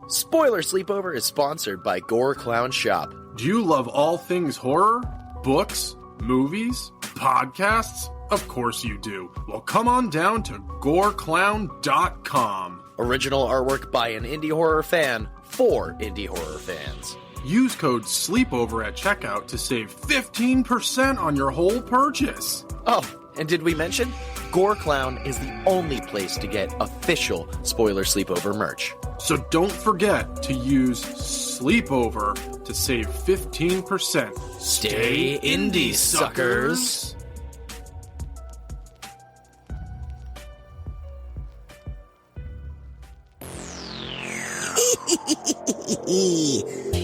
Spoiler Sleepover is sponsored by Gore Clown Shop. Do you love all things horror? Books? Movies? Podcasts? Of course you do. Well, come on down to goreclown.com. Original artwork by an indie horror fan for indie horror fans. Use code SLEEPOVER at checkout to save 15% on your whole purchase. Oh, and did we mention? Gore Clown is the only place to get official Spoiler Sleepover merch. So don't forget to use Sleepover to save 15%. Stay indie, suckers!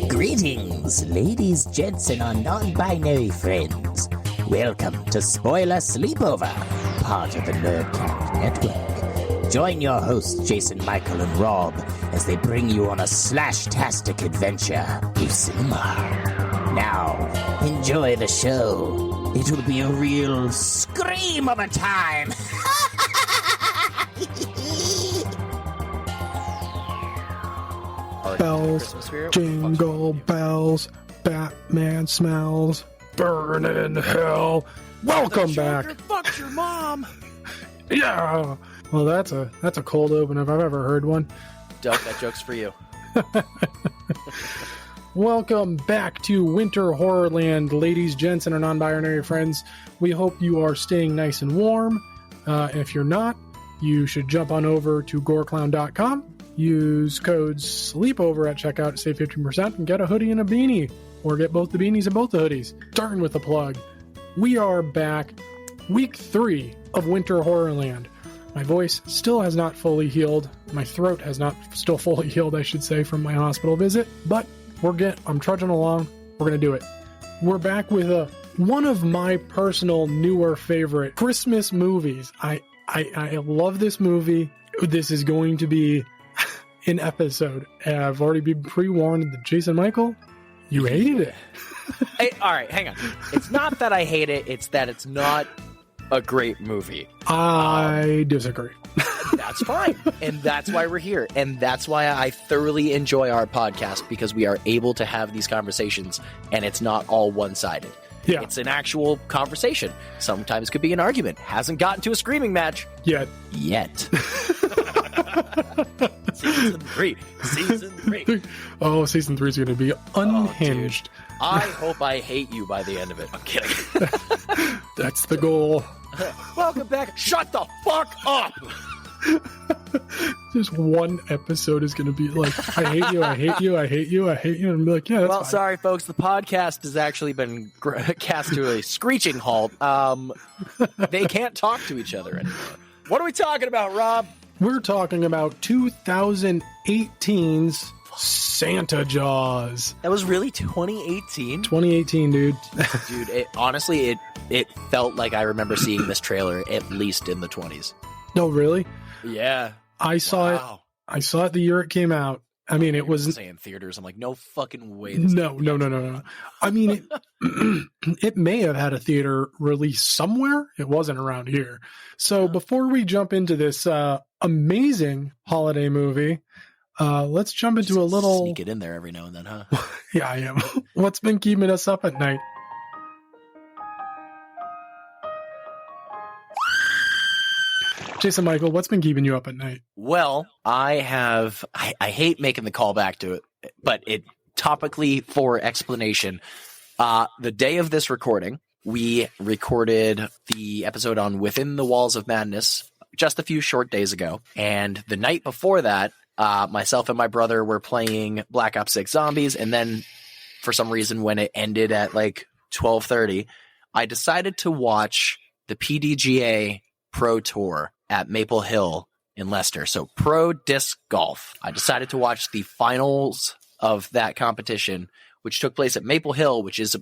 Greetings, ladies, gents, and our non-binary friends. Welcome to Spoiler Sleepover, part of the Nerdcast Network. Join your hosts, Jason, Michael, and Rob, as they bring you on a slash-tastic adventure through cinema. Now, enjoy the show. It'll be a real scream of a time. Bells, jingle bells, Batman smells, burn in hell. Welcome back. Fuck your mom. Yeah. Well, that's a cold open if I've ever heard one. Doug, that joke's for you. Welcome back to Winter Horrorland, ladies, gents, and our non-binary friends. We hope you are staying nice and warm. If you're not, you should jump on over to goreclown.com. Use code SLEEPOVER at checkout to save 15% and get a hoodie and a beanie. Or get both the beanies and both the hoodies. Starting with the plug. We are back. Week 3 of Winter Horrorland. My voice still has not fully healed. My throat has not still fully healed, I should say, from my hospital visit. But I'm trudging along. We're going to do it. We're back with one of my personal newer favorite Christmas movies. I love this movie. This is going to be an episode. I've already been pre-warned that Jason Michael, you hated it. Hey, all right, hang on. It's not that I hate it. It's that it's not a great movie. I disagree. That's fine. And that's why we're here. And that's why I thoroughly enjoy our podcast, because we are able to have these conversations and it's not all one-sided. Yeah. It's an actual conversation. Sometimes could be an argument. Hasn't gotten to a screaming match. Yet. Season 3. Oh, season 3 is going to be unhinged. Oh, I hope I hate you by the end of it. I'm kidding. That's the goal. Welcome back. Shut the fuck up. Just one episode is going to be like, I hate you, I hate you, I hate you, I hate you. And I'm like, yeah, that's fine. Sorry, folks. The podcast has actually been cast to a screeching halt. They can't talk to each other anymore. What are we talking about, Rob? We're talking about 2018's Santa Jaws. That was really 2018? 2018, dude. Dude, honestly, it felt like I remember seeing this trailer at least in the 20s. No, really? Yeah. I saw it the year it came out. I mean, it was saying theaters. I'm like, no fucking way. No. I mean, it may have had a theater release somewhere. It wasn't around here. So before we jump into this amazing holiday movie, let's jump into a little... Sneak it in there every now and then, huh? Yeah, I am. What's been keeping us up at night? Jason Michael, what's been keeping you up at night? Well, I hate making the call back to it, but it topically for explanation. The day of this recording, we recorded the episode on Within the Walls of Madness just a few short days ago. And the night before that, myself and my brother were playing Black Ops 6 Zombies. And then for some reason, when it ended at like 12:30, I decided to watch the PDGA Pro Tour at Maple Hill in Leicester. So Pro Disc Golf. I decided to watch the finals of that competition, which took place at Maple Hill, which is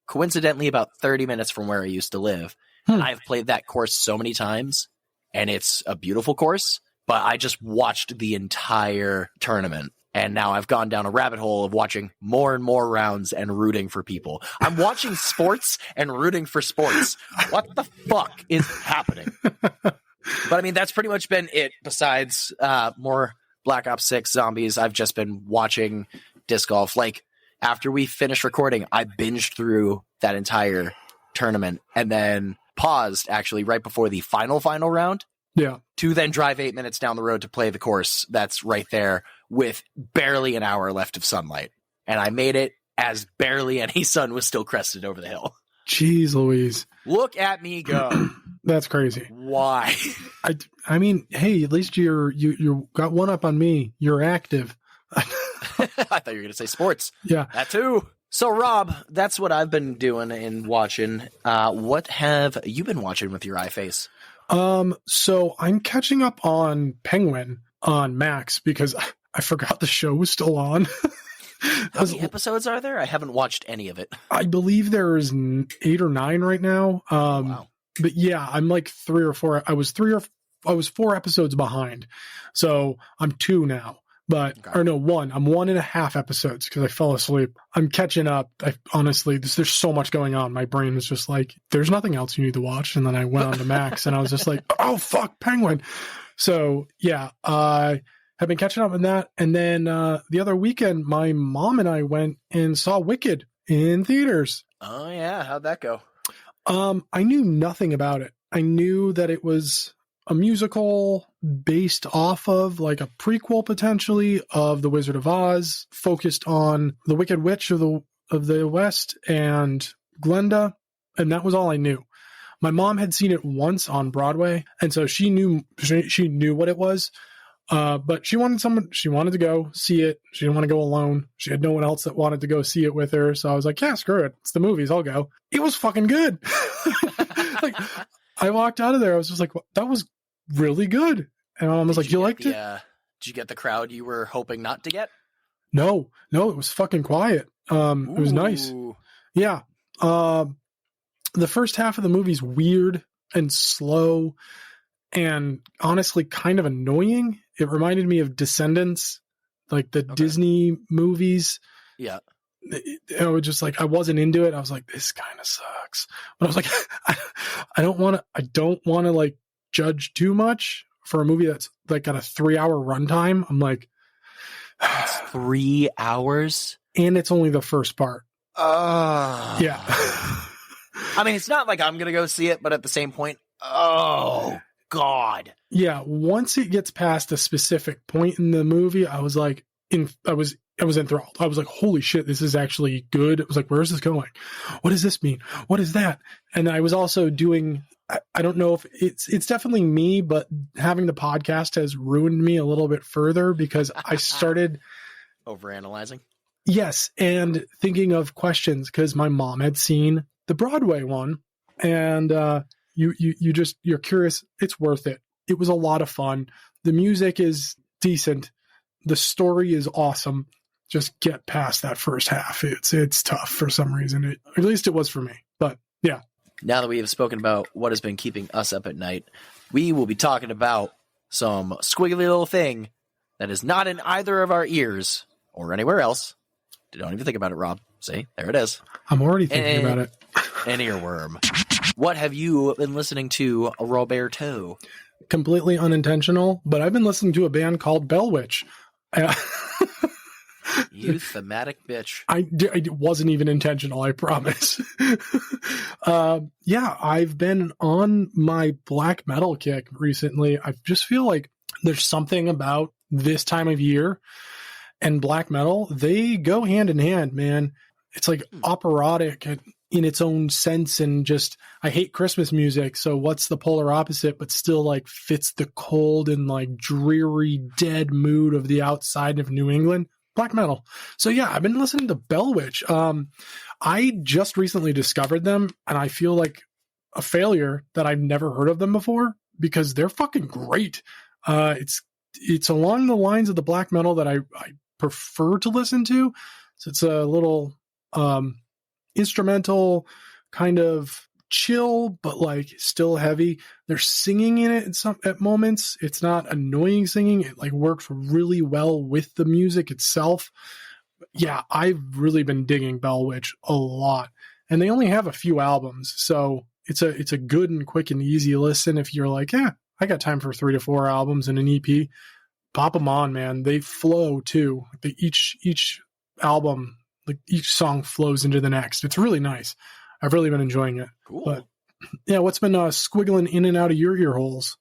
coincidentally about 30 minutes from where I used to live. And I've played that course so many times, and it's a beautiful course, but I just watched the entire tournament. And now I've gone down a rabbit hole of watching more and more rounds and rooting for people. I'm watching sports and rooting for sports. What the fuck is happening? But I mean, that's pretty much been it, besides more Black Ops 6 Zombies. I've just been watching disc golf. Like, after we finished recording, I binged through that entire tournament and then paused actually right before the final round. Yeah. To then drive 8 minutes down the road to play the course that's right there with barely an hour left of sunlight. And I made it as barely any sun was still crested over the hill. Jeez Louise. Look at me go. That's crazy. Why? I mean, hey, at least you got one up on me. You're active. I thought you were going to say sports. Yeah. That too. So, Rob, that's what I've been doing and watching. What have you been watching with your eye face? So I'm catching up on Penguin on Max because I forgot the show was still on. How many episodes are there? I haven't watched any of it. I believe there's 8 or 9 right now. Wow. But yeah, I'm like 3 or 4. I was 4 episodes behind. So I'm 2 now. But, Okay. or no, 1. I'm 1.5 episodes because I fell asleep. I'm catching up. Honestly, there's so much going on. My brain was just like, there's nothing else you need to watch. And then I went on to Max and I was just like, oh, fuck, Penguin. So yeah, I have been catching up on that. And then the other weekend, my mom and I went and saw Wicked in theaters. Oh, yeah. How'd that go? I knew nothing about it. I knew that it was a musical based off of like a prequel potentially of The Wizard of Oz, focused on the Wicked Witch of the West and Glenda, and that was all I knew. My mom had seen it once on Broadway, and so she knew what it was. But she wanted to go see it. She didn't want to go alone. She had no one else that wanted to go see it with her. So I was like, yeah, screw it. It's the movies. I'll go. It was fucking good. Like, I walked out of there. I was just like, that was really good. And I was like, you liked it? Did you get the crowd you were hoping not to get? No, it was fucking quiet. It was nice. Yeah. The first half of the movie's weird and slow and honestly kind of annoying. It reminded me of Descendants, like the Disney movies. Yeah. I was just like, I wasn't into it. I was like, this kind of sucks. But I was like, I don't want to like judge too much for a movie that's like got a 3-hour runtime. I'm like, it's 3 hours, and it's only the first part. Yeah. I mean, it's not like I'm gonna go see it, but at the same point, oh God. Yeah. Once it gets past a specific point in the movie, I was like, I was enthralled. I was like, holy shit, this is actually good. It was like, where is this going? What does this mean? What is that? And I was also doing, I don't know if it's definitely me, but having the podcast has ruined me a little bit further because I started overanalyzing. Yes. And thinking of questions because my mom had seen the Broadway one and, you're curious. It's worth it. It was a lot of fun. The music is decent. The story is awesome. Just get past that first half. It's tough for some reason. At least it was for me. But yeah. Now that we have spoken about what has been keeping us up at night, we will be talking about some squiggly little thing that is not in either of our ears or anywhere else. Don't even think about it, Rob. See, there it is. I'm already thinking about it. An earworm. What have you been listening to, Roberto? Completely unintentional, but I've been listening to a band called Bell Witch. You thematic bitch. It wasn't even intentional, I promise. Yeah, I've been on my black metal kick recently. I just feel like there's something about this time of year and black metal. They go hand in hand, man. It's like operatic in its own sense, and just, I hate Christmas music, so what's the polar opposite but still like fits the cold and like dreary dead mood of the outside of New England? Black metal. So yeah, I've been listening to Bell Witch. I just recently discovered them and I feel like a failure that I've never heard of them before because they're fucking great. It's along the lines of the black metal that I prefer to listen to. So it's a little instrumental, kind of chill, but like still heavy. They're singing in it at moments. It's not annoying singing. It like works really well with the music itself. Yeah, I've really been digging Bell Witch a lot, and they only have a few albums, so it's a good and quick and easy listen. If you're like, I got time for 3 to 4 albums and an EP, pop them on, man. They flow too. Each album, like each song flows into the next. It's really nice. I've really been enjoying it. Cool. But yeah, what's been squiggling in and out of your ear holes?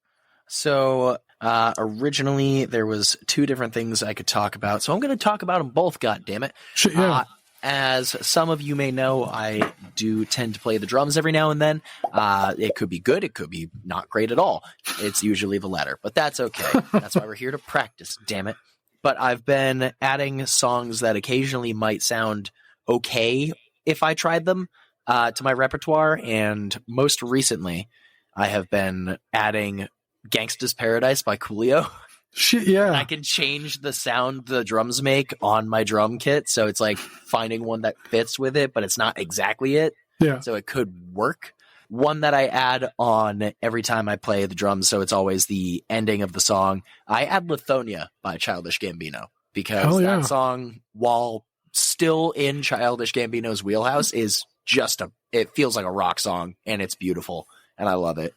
So originally there was two different things I could talk about. So I'm going to talk about them both, goddammit. Shit, yeah. As some of you may know, I do tend to play the drums every now and then. It could be good. It could be not great at all. It's usually the latter, but that's okay. That's why we're here to practice, damn it. But I've been adding songs that occasionally might sound okay if I tried them to my repertoire. And most recently, I have been adding Gangsta's Paradise by Coolio. Shit, yeah. I can change the sound the drums make on my drum kit. So it's like finding one that fits with it, but it's not exactly it. Yeah. So it could work. One that I add on every time I play the drums, so it's always the ending of the song. I add Lithonia by Childish Gambino because that song, while still in Childish Gambino's wheelhouse, is just it feels like a rock song, and it's beautiful, and I love it.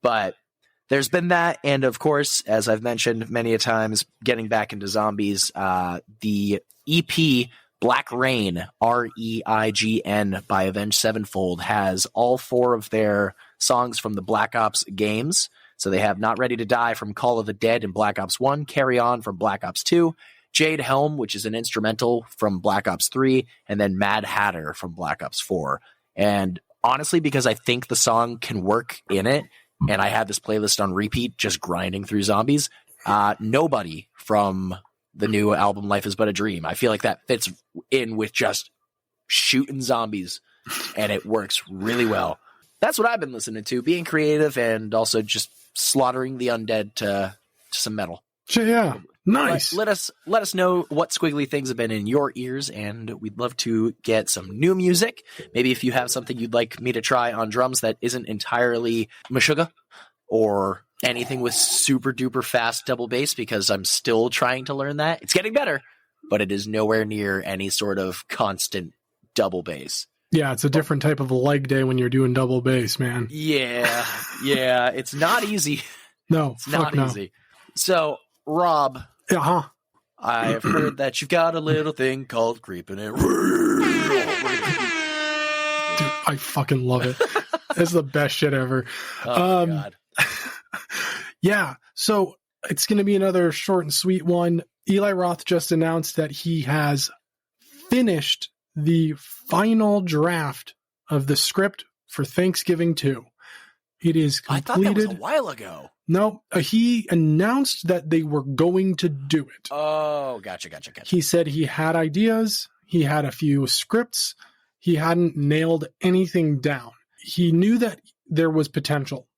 But there's been that, and of course, as I've mentioned many a times, getting back into zombies, the EP Black Rain, REIGN by Avenged Sevenfold has all four of their songs from the Black Ops games. So they have Not Ready to Die from Call of the Dead in Black Ops 1, Carry On from Black Ops 2, Jade Helm, which is an instrumental from Black Ops 3, and then Mad Hatter from Black Ops 4. And honestly, because I think the song can work in it, and I had this playlist on repeat, just grinding through zombies. Nobody from the new album Life Is But a Dream. I feel like that fits in with just shooting zombies, and it works really well. That's what I've been listening to, being creative and also just slaughtering the undead to some metal. Shit, yeah. Nice. Let us know what squiggly things have been in your ears, and we'd love to get some new music. Maybe if you have something you'd like me to try on drums that isn't entirely Meshuggah or anything with super duper fast double bass, because I'm still trying to learn that. It's getting better, but it is nowhere near any sort of constant double bass. Yeah, it's a different type of leg day when you're doing double bass, man. Yeah, it's not easy. No, it's not easy. So, Rob, I've heard that you've got a little thing called creeping it. Dude, I fucking love it. It's the best shit ever. Oh, God. Yeah, so it's going to be another short and sweet one. Eli Roth just announced that he has finished the final draft of the script for Thanksgiving 2. It is completed. I thought that was a while ago. No, he announced that they were going to do it. Oh, gotcha. He said he had ideas. He had a few scripts. He hadn't nailed anything down. He knew that there was potential,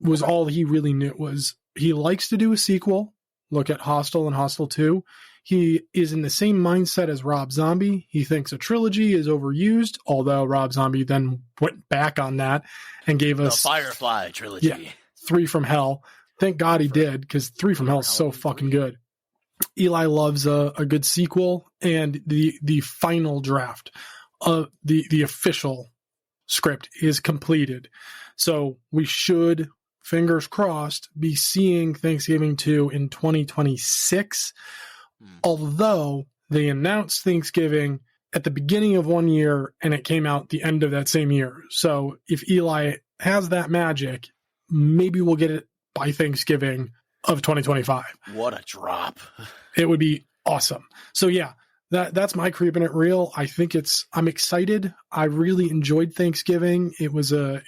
was all he really knew. Was he likes to do a sequel. Look at Hostel and Hostel 2. He is in the same mindset as Rob Zombie. He thinks a trilogy is overused, although Rob Zombie then went back on that and gave us the Firefly trilogy. Yeah, 3 from Hell. Thank God he did, because 3 from Hell is so fucking good. Eli loves a good sequel, and the final draft of the official script is completed. So we should, fingers crossed, be seeing Thanksgiving 2 in 2026. Although they announced Thanksgiving at the beginning of one year and it came out the end of that same year. So if Eli has that magic, maybe we'll get it by Thanksgiving of 2025. What a drop. It would be awesome. So yeah, that's my Creeping It Real. I think I'm excited. I really enjoyed Thanksgiving. It was a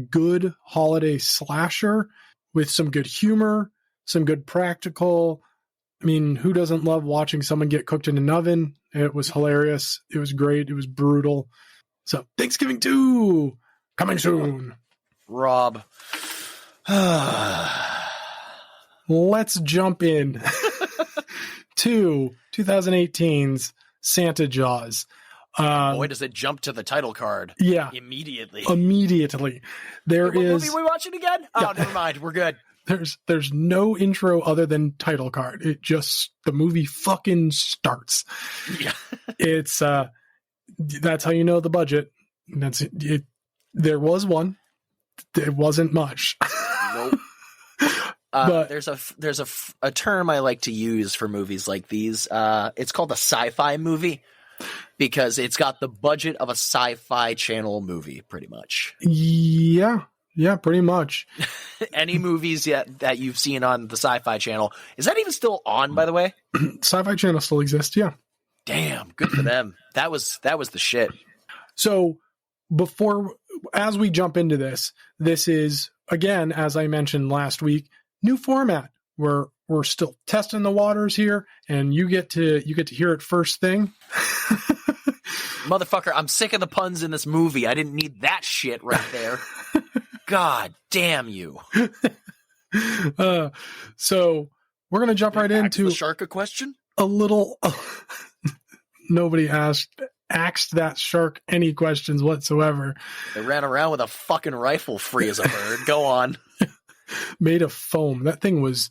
good holiday slasher with some good humor, some good practical. I mean, who doesn't love watching someone get cooked in an oven? It was hilarious. It was great. It was brutal. So Thanksgiving 2 coming soon. Rob. Let's jump in to 2018's Santa Jaws. Boy, does it jump to the title card. Yeah. Immediately. What movie we watching again? Oh, yeah. Never mind. We're good. There's no intro other than title card. The movie fucking starts. Yeah. It's that's how you know the budget. That's it. There was one. It wasn't much. Nope. But there's a term I like to use for movies like these. It's called a sci-fi movie because it's got the budget of a sci-fi channel movie, pretty much. yeah, pretty much. Any movies yet that you've seen on the Sci-Fi Channel, is that even still on? By the way, Sci-Fi Channel still exists. Yeah. damn, good for them. That was the shit. So as we jump into this is, again, as I mentioned last week, new format. We're still testing the waters here, and you get to hear it first thing. Motherfucker, I'm sick of the puns in this movie. I didn't need that shit right there. God damn you. So we're going to jump right into the shark a question. a little. Nobody asked that shark any questions whatsoever. They ran around with a fucking rifle free as a bird. Go on. Made of foam. That thing was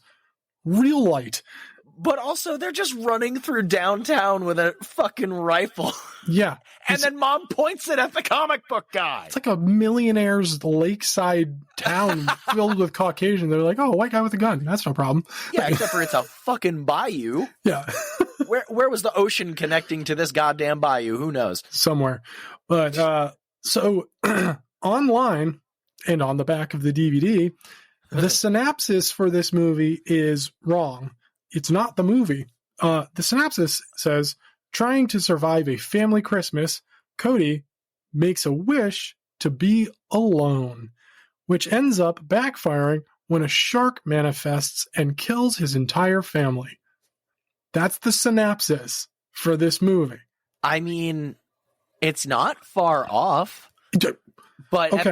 real light. But also, they're just running through downtown with a fucking rifle. Yeah. And then mom points it at the comic book guy. It's like a millionaire's lakeside town filled with Caucasians. They're like, oh, white guy with a gun. That's no problem. Yeah, except for it's a fucking bayou. Yeah. Where was the ocean connecting to this goddamn bayou? Who knows? Somewhere. But so online and on the back of the DVD, the synopsis for this movie is wrong. It's not the movie. The synopsis says, trying to survive a family Christmas, Cody makes a wish to be alone, which ends up backfiring when a shark manifests and kills his entire family. That's the synopsis for this movie. I mean, it's not far off, but Okay.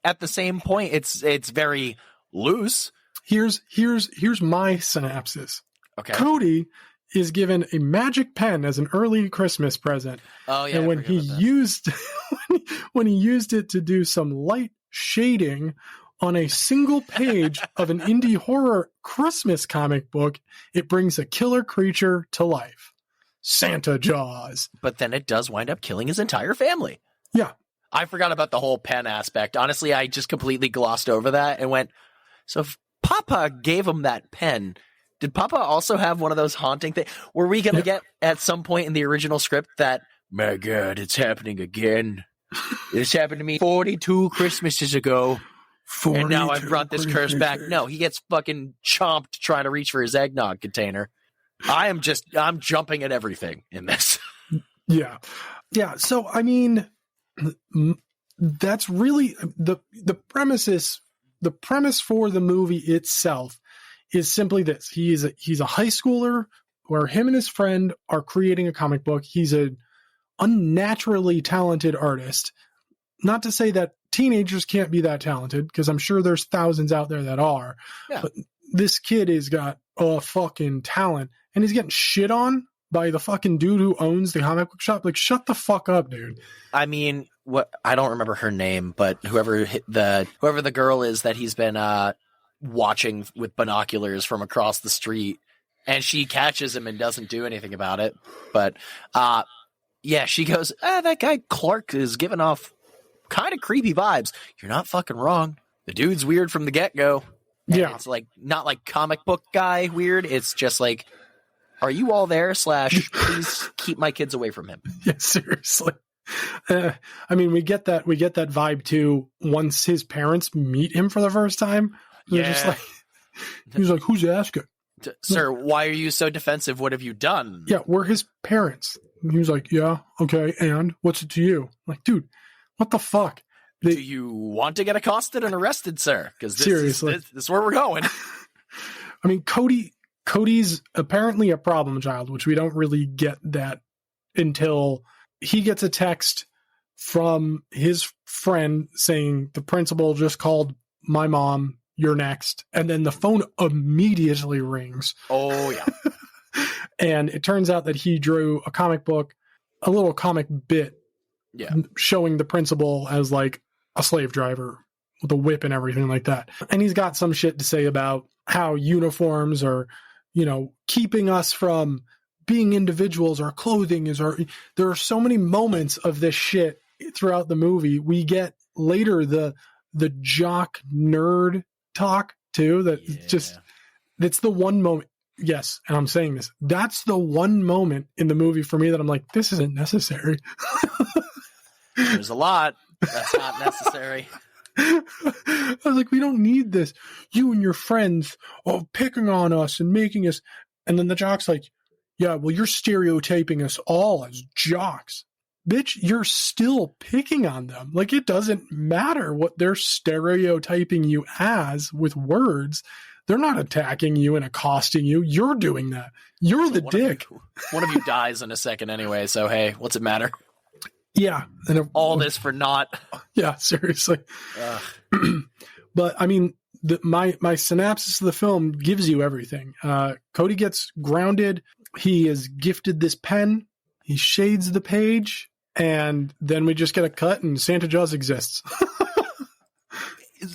at the same point, it's very loose. Here's my synopsis. Okay. Cody is given a magic pen as an early Christmas present. Oh yeah. And when he used when he used it to do some light shading on a single page of an indie horror Christmas comic book, it brings a killer creature to life. Santa Jaws. But then it does wind up killing his entire family. Yeah. I forgot about the whole pen aspect. Honestly, I just completely glossed over that and went, so if Papa gave him that pen, did Papa also have one of those haunting things? Were we going to get at some point in the original script that, my God, it's happening again. This happened to me 42 Christmases ago. And now I've brought this curse back. No, he gets fucking chomped trying to reach for his eggnog container. I'm jumping at everything in this. Yeah. Yeah. So, I mean, that's really the premise for the movie itself is simply this. He's a high schooler where him and his friend are creating a comic book. He's an unnaturally talented artist. Not to say that teenagers can't be that talented, because I'm sure there's thousands out there that are. Yeah. But this kid has got a fucking talent, and he's getting shit on by the fucking dude who owns the comic book shop. Like, shut the fuck up, dude. I mean, I don't remember her name, but whoever the girl is that he's been watching with binoculars from across the street, and she catches him and doesn't do anything about it. But yeah, she goes, that guy Clark is giving off kind of creepy vibes. You're not fucking wrong. The dude's weird from the get-go. Yeah. It's like not like comic book guy weird. It's just like, are you all there? / please keep my kids away from him. Yeah, seriously. I mean, we get that vibe too once his parents meet him for the first time. They're just like, he's like, who's asking? Sir, why are you so defensive? What have you done? Yeah, we're his parents. And he was like, yeah, okay, and what's it to you? I'm like, dude, what the fuck? Do you want to get accosted and arrested, sir? Because seriously, this is where we're going. I mean, Cody's apparently a problem child, which we don't really get that until he gets a text from his friend saying the principal just called my mom, you're next. And then the phone immediately rings. Oh, yeah. And it turns out that he drew a comic book, a little comic bit, showing the principal as like a slave driver with a whip and everything like that. And he's got some shit to say about how uniforms are, keeping us from being individuals. Our clothing is there are so many moments of this shit throughout the movie. We get later the jock nerd talk too. It's the one moment. Yes, and I'm saying this. That's the one moment in the movie for me that I'm like, this isn't necessary. There's a lot that's not necessary. I was like, we don't need this. You and your friends are picking on us and making us. And then the jock's like, yeah, well, you're stereotyping us all as jocks. Bitch, you're still picking on them. Like, it doesn't matter what they're stereotyping you as with words. They're not attacking you and accosting you. You're doing that. You're the dick. One of you dies in a second anyway, so hey, what's it matter? Yeah. And all this for naught. Yeah, seriously. But I mean, my synopsis of the film gives you everything. Cody gets grounded. He is gifted this pen. He shades the page, and then we just get a cut, and Santa Jaws exists.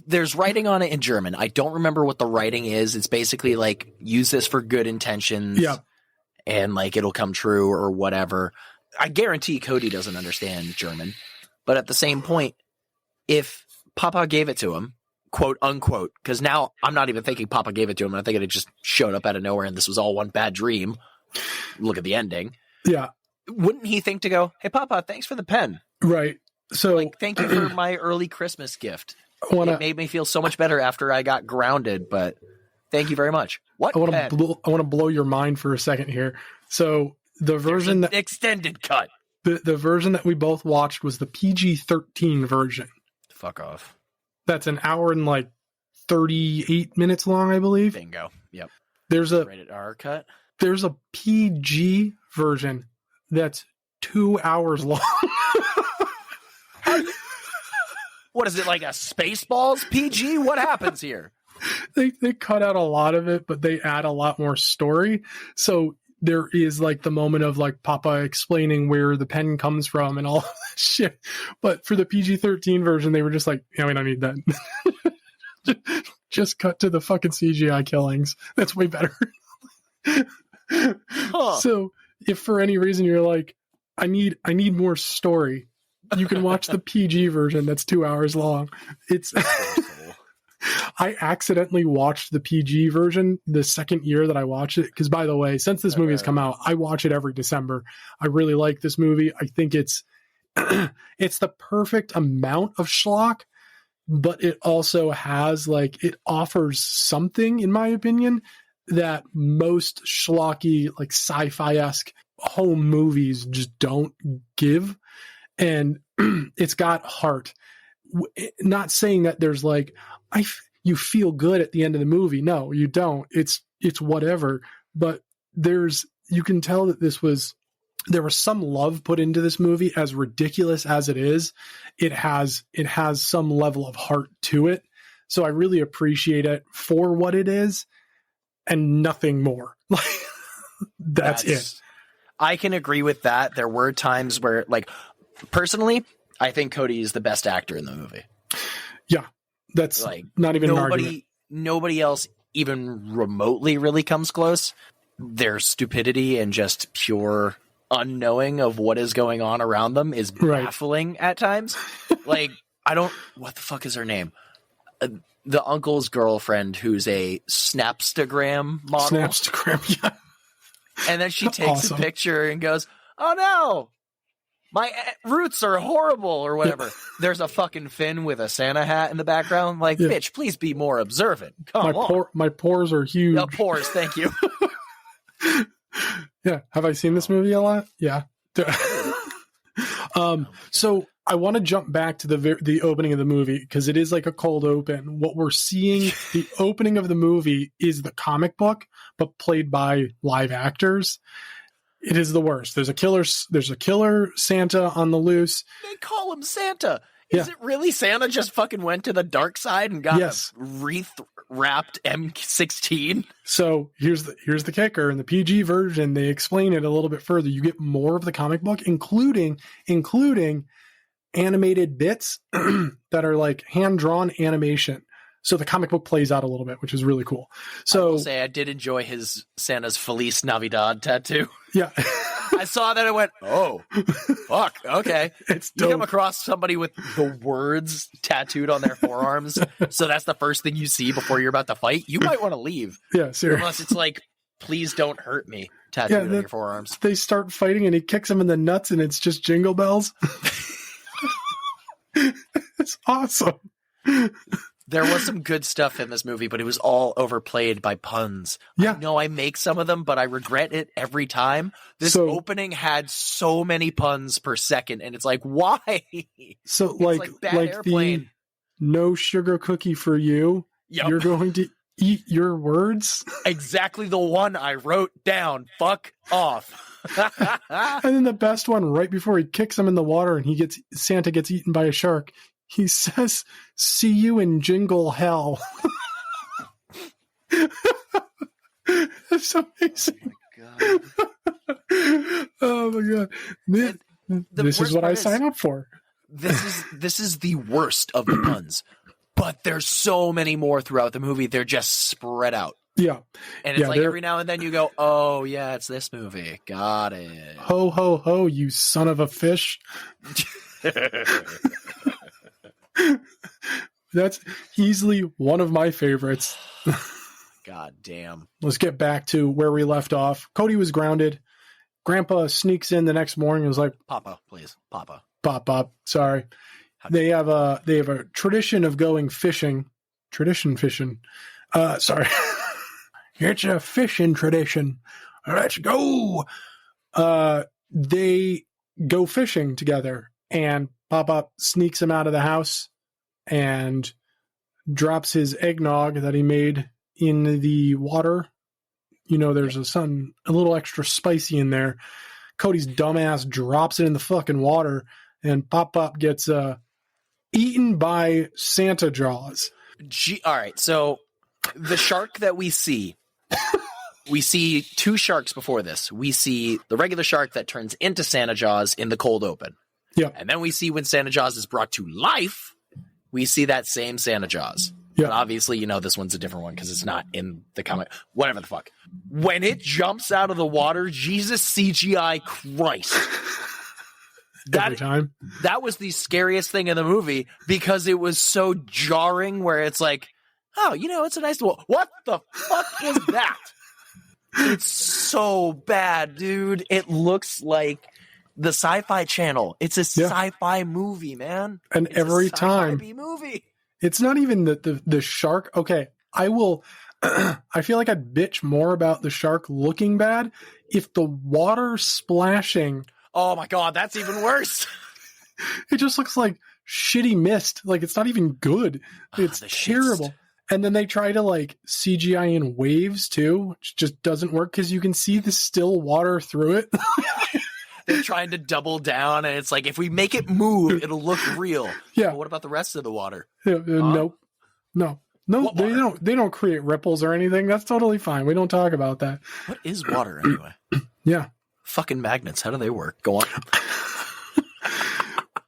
There's writing on it in German. I don't remember what the writing is. It's basically like, use this for good intentions. Yeah. And like, it'll come true or whatever. I guarantee Cody doesn't understand German. But at the same point, if Papa gave it to him, quote unquote, because now I'm not even thinking Papa gave it to him. I'm thinking it just showed up out of nowhere and this was all one bad dream. Look at the ending. Yeah. Wouldn't he think to go, hey, Papa, thanks for the pen. Right. So like, thank you for my early Christmas gift. It made me feel so much better after I got grounded, but thank you very much. What I want pen? to blow your mind for a second here. So the version that extended cut, the version that we both watched was the PG-13 version. Fuck off. That's an hour and like 38 minutes long, I believe. Bingo. Yep. There's a rated R cut. There's a PG version that's 2 hours long. What is it, like a Spaceballs PG? What happens here? They cut out a lot of it, but they add a lot more story. So there is like the moment of like Papa explaining where the pen comes from and all that shit. But for the PG-13 version, they were just like, yeah, we don't need that. Just cut to the fucking CGI killings. That's way better. Huh. So if for any reason you're like, I need more story, you can watch the PG version that's 2 hours long. It's I accidentally watched the PG version the second year that I watched it. Because by the way, since this movie has come out, I watch it every December. I really like this movie. I think it's it's the perfect amount of schlock, but it also has like, it offers something, in my opinion, that most schlocky, like sci-fi-esque home movies just don't give. And it's got heart. Not saying that there's like, you feel good at the end of the movie. No, you don't. It's whatever. But you can tell that there was some love put into this movie. As ridiculous as it is, it has some level of heart to it. So I really appreciate it for what it is and nothing more. That's it. I can agree with that. There were times where, like, personally, I think Cody is the best actor in the movie. Yeah, that's like not even an argument. Nobody else even remotely really comes close. Their stupidity and just pure unknowing of what is going on around them is baffling at times. Like, what the fuck is her name? The uncle's girlfriend who's a Snapstagram model. Snapstagram, yeah. And then she takes a picture and goes, oh no, my roots are horrible or whatever. There's a fucking Finn with a Santa hat in the background. Like, bitch, please be more observant. Come on. My pores are huge. Pores, thank you. Yeah. Have I seen this movie a lot? Yeah. So I want to jump back to the opening of the movie because it is like a cold open. What we're seeing, the opening of the movie is the comic book, but played by live actors. It is the worst. There's a killer Santa on the loose. They call him Santa. Is it really Santa just fucking went to the dark side and got a wreath-wrapped M16? So here's the kicker. In the PG version, they explain it a little bit further. You get more of the comic book, including animated bits that are like hand-drawn animation. So the comic book plays out a little bit, which is really cool. So I will say I did enjoy his Santa's Feliz Navidad tattoo. Yeah. I saw that and went, oh, fuck, okay. It's You come dope. across somebody with the words tattooed on their forearms, so that's the first thing you see before you're about to fight. You might want to leave, Yeah, seriously. unless it's like, please don't hurt me, tattooed on your forearms. They start fighting and he kicks him in the nuts and it's just Jingle Bells. It's awesome. There was some good stuff in this movie, but it was all overplayed by puns. Yeah. I know I make some of them, but I regret it every time. This opening had so many puns per second, and it's like, why? So It's like Bad the Airplane. no sugar cookie for you. Yep. You're going to eat your words. Exactly the one I wrote down. Fuck off. And then the best one, right before he kicks him in the water and Santa gets eaten by a shark, he says, "See you in Jingle Hell." That's amazing. Oh my god. This is what I sign up for. This is the worst of the puns. But there's so many more throughout the movie. They're just spread out. Yeah. And it's like every now and then you go, oh, yeah, it's this movie. Got it. Ho, ho, ho, you son of a fish. That's easily one of my favorites. God damn. Let's get back to where we left off. Cody was grounded. Grandpa sneaks in the next morning and was like, Papa, please. Papa. Pop. Sorry. They have a tradition of going fishing. Tradition fishing. Sorry. It's a fishing tradition. Let's go. They go fishing together, and Pop sneaks him out of the house and drops his eggnog that he made in the water. You know, there's something a little extra spicy in there. Cody's dumbass drops it in the fucking water, and Pop gets eaten by Santa Jaws. All right, so the shark that we see two sharks before this. We see the regular shark that turns into Santa Jaws in the cold open. Yeah. And then we see when Santa Jaws is brought to life, we see that same Santa Jaws. Yeah. But obviously, this one's a different one because it's not in the comic. Whatever the fuck. When it jumps out of the water, Jesus CGI Christ. Every time. That was the scariest thing in the movie because it was so jarring where it's like, oh, it's a nice little, what the fuck is that? It's so bad, dude. It looks like the Sci-Fi Channel. It's a sci-fi movie, man. And it's every a time movie. It's not even the shark. Okay, I will. I feel like I'd bitch more about the shark looking bad if the water splashing. Oh my god, that's even worse. It just looks like shitty mist. Like it's not even good. It's terrible. And then they try to CGI in waves too, which just doesn't work because you can see the still water through it. They're trying to double down, and it's like if we make it move, it'll look real. Yeah. But what about the rest of the water? Nope. No. They don't create ripples or anything. That's totally fine. We don't talk about that. What is water anyway? Yeah. Fucking magnets. How do they work? Go on.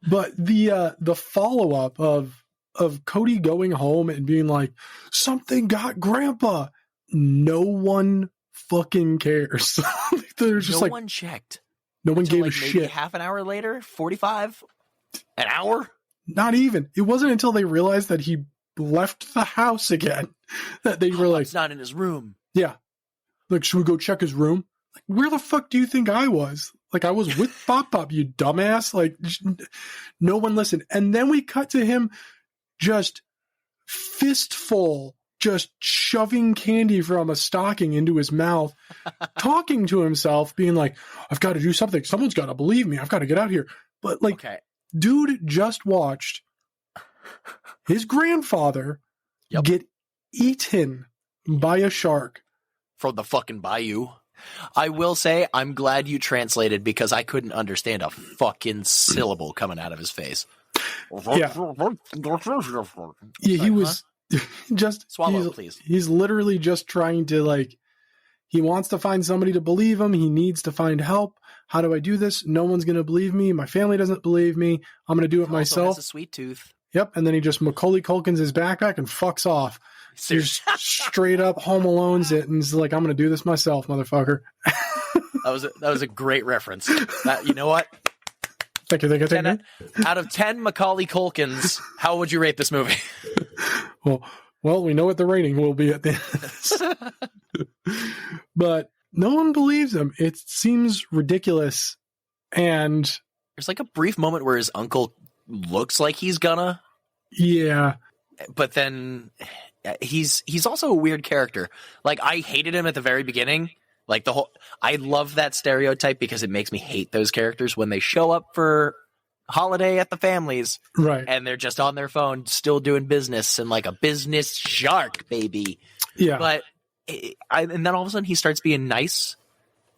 But the follow up of Cody going home and being like, something got Grandpa. No one fucking cares. They're just no one checked. No one gave a maybe shit. Half an hour later, 45, an hour. Not even. It wasn't until they realized that he left the house again that they were like, "It's not in his room." Yeah. Like, should we go check his room? Like, where the fuck do you think I was? Like, I was with Pop, you dumbass. Like, no one listened. And then we cut to him just fistful, just shoving candy from a stocking into his mouth, talking to himself, being like, I've got to do something. Someone's got to believe me. I've got to get out here. But dude just watched his grandfather get eaten by a shark. From the fucking bayou. I will say, I'm glad you translated because I couldn't understand a fucking syllable coming out of his face. Yeah. He was just swallow, please. He's literally just trying to he wants to find somebody to believe him. He needs to find help. How do I do this? No one's going to believe me. My family doesn't believe me. I'm going to do it myself. Has a sweet tooth. Yep. And then he just Macaulay Culkins his backpack and fucks off. He's straight up Home Alone's it and he's like, I'm going to do this myself, motherfucker. That was a great reference. You know what? Thank you. Out of 10 Macaulay Culkins, how would you rate this movie? Well, we know what the rating will be at the end of this. But no one believes him. It seems ridiculous. And there's like a brief moment where his uncle looks like he's gonna. Yeah. But then he's also a weird character. Like, I hated him at the very beginning. Like, I love that stereotype because it makes me hate those characters when they show up for holiday at the family's, right? And they're just on their phone, still doing business and like a business shark, baby. Yeah. But and then all of a sudden he starts being nice,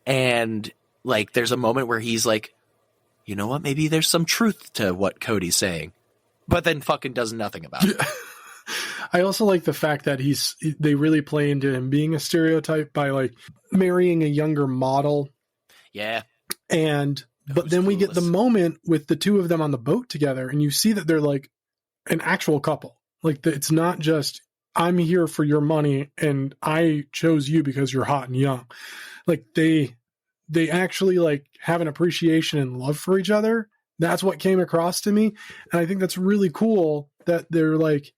and like there's a moment where he's like, you know what? Maybe there's some truth to what Cody's saying, but then fucking does nothing about it. I also like the fact that they really play into him being a stereotype by like marrying a younger model. Yeah. But then we get the moment with the two of them on the boat together, and you see that they're like an actual couple. Like, it's not just, I'm here for your money and I chose you because you're hot and young. Like, they actually like have an appreciation and love for each other. That's what came across to me. And I think that's really cool that they're like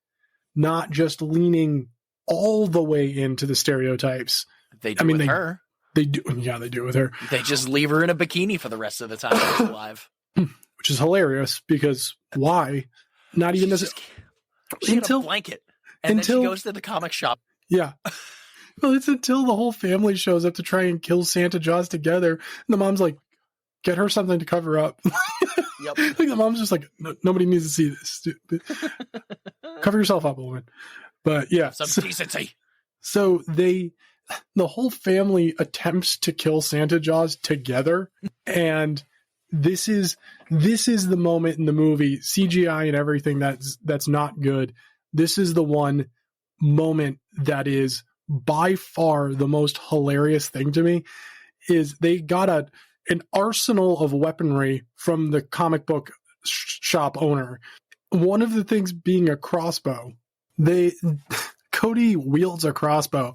not just leaning all the way into the stereotypes. They do with her. They do. Yeah, they do with her. They just leave her in a bikini for the rest of the time she's alive. Which is hilarious because why? Not even as until a blanket. And then she goes to the comic shop. Yeah. Well, it's until the whole family shows up to try and kill Santa Jaws together. And the mom's like, get her something to cover up. Yep. Like, the mom's just like, nobody needs to see this. Cover yourself up, woman. But yeah. Some decency. So the whole family attempts to kill Santa Jaws together. And this is the moment in the movie, CGI and everything that's not good. This is the one moment that is by far the most hilarious thing to me, is they got an arsenal of weaponry from the comic book shop owner. One of the things being a crossbow. Cody wields a crossbow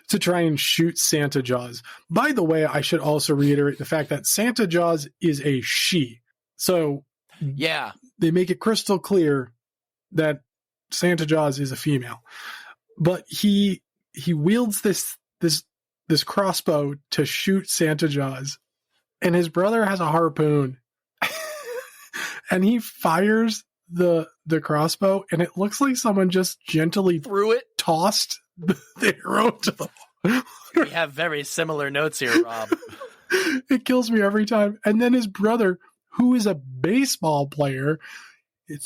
to try and shoot Santa Jaws. By the way, I should also reiterate the fact that Santa Jaws is a she. So yeah, they make it crystal clear that Santa Jaws is a female. But he wields this crossbow to shoot Santa Jaws, and his brother has a harpoon. And he fires the crossbow, and it looks like someone just gently tossed the arrow to the wall. We have very similar notes here, Rob. It kills me every time. And then his brother, who is a baseball player,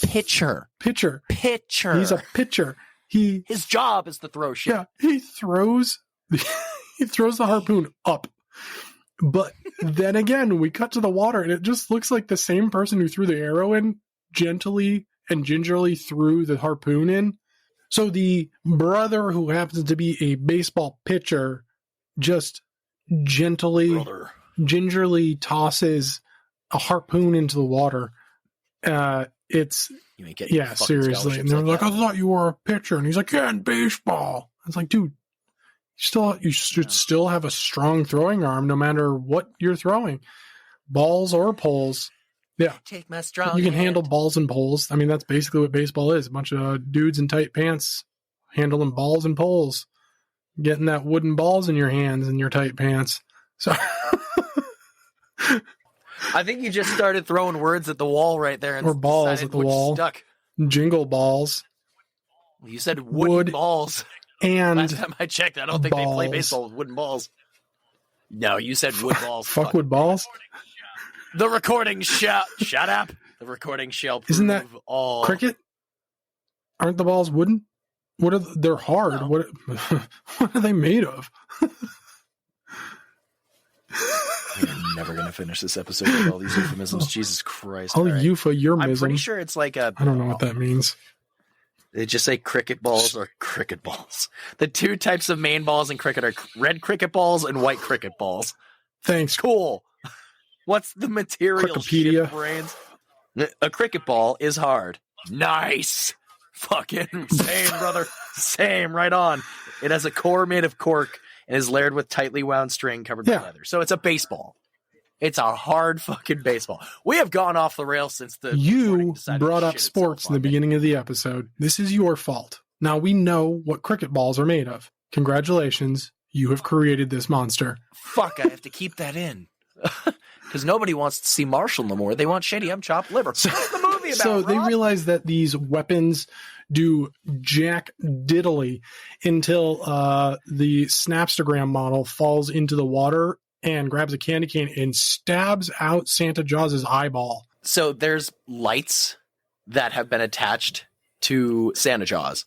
pitcher. He's a pitcher. His job is to throw shit. Yeah, he throws the harpoon up. But then again, we cut to the water, and it just looks like the same person who threw the arrow in gently and gingerly threw the harpoon in. So the brother, who happens to be a baseball pitcher, just gingerly tosses a harpoon into the water. Seriously. And they're like, I thought you were a pitcher. And he's like, yeah, in baseball. It's like, dude, you should still have a strong throwing arm no matter what you're throwing. Balls or poles. Yeah. Take my strong You can handle balls and poles. I mean, that's basically what baseball is. A bunch of dudes in tight pants handling balls and poles. Getting that wooden balls in your hands in your tight pants. So I think you just started throwing words at the wall right there. And or balls at the wall. Stuck. Jingle balls. You said wooden balls. And last time I checked, I don't think they play baseball with wooden balls. No, you said wood balls. Fuck wood balls? The recording shut up. The recording shall prove Isn't that all cricket? Aren't the balls wooden? They're hard. No. What are they made of? We're never going to finish this episode with all these euphemisms. Jesus Christ. All right. Euphemism. I'm pretty sure it's like I don't know what that means. They just say cricket balls or cricket balls. The two types of main balls in cricket are red cricket balls and white cricket balls. Thanks. Cool. What's the material? Wikipedia. Brains? A cricket ball is hard. Nice. Fucking same, brother. Same. Right on. It has a core made of cork and is layered with tightly wound string covered with leather. So it's a baseball. It's a hard fucking baseball. We have gone off the rails since you brought up sports in the beginning of the episode. This is your fault. Now we know what cricket balls are made of. Congratulations. You have created this monster. Fuck, I have to keep that in. Because nobody wants to see Marshall no more. They want shitty chopped liver. What's the movie about, So Rob? they realize that these weapons do jack diddly until the Snapstagram model falls into the water and grabs a candy cane and stabs out Santa Jaws' eyeball. So there's lights that have been attached to Santa Jaws.